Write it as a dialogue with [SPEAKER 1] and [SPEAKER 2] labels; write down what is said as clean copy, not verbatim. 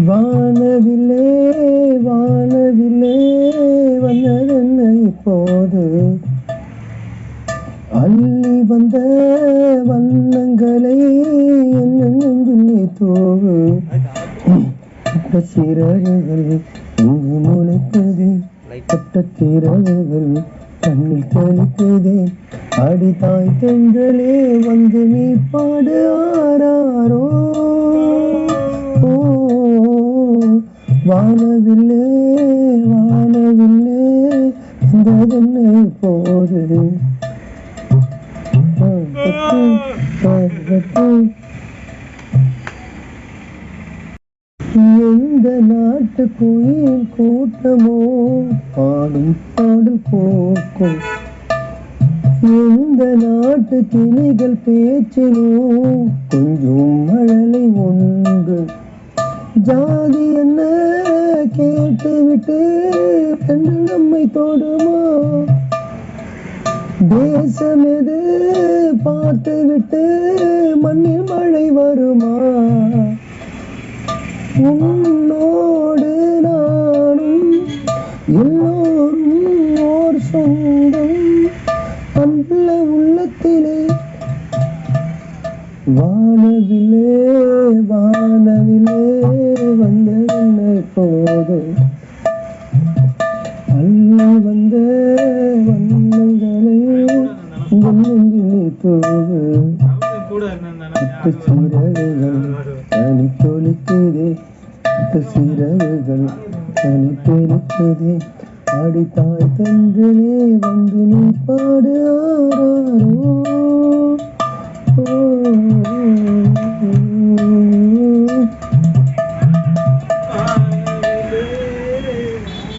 [SPEAKER 1] வானவில்லே வானவில்லே வந்ததென்ன இப்போது அள்ளி வந்த வண்ணங்களை என்னென்ன தோவு சிறகுகள் இங்கு முளைக்குது சிறகுகள் கண்ணில் தெளிக்குதே அடித்தாய் தென்றலே வந்து நீ பாடு ஆராரோ வானவில்லே வானவில்லே வந்ததென்ன போது எந்த நாட்டு கோயில் கூட்டமோ பாடும் பாடல் போக்கும் எந்த நாட்டு கிளிகள் பேச்சினோ கொஞ்சம் மழலை ஒன்று ஜாதி என்ன கேட்டுவிட்டு பெண்கள் நம்மை தொடுமா தேசம் எது பார்த்து விட்டு மண்ணில் மழை வருமா உன்னோடு நானும் எல்லோரும் ஓர் சொந்தம் அந்த உள்ளத்திலே வானவிலே வானவிலே வந்ததென்ன போது அள்ளி வந்த வண்ணங்களை நெஞ்சிலே தோவு சிறகுகள் தனி தொழிக்குதே சிறகுகள் தனி தொழிக்குதே அடித்தாய் தென்றலே வந்து நீ பாடு ஆராரோ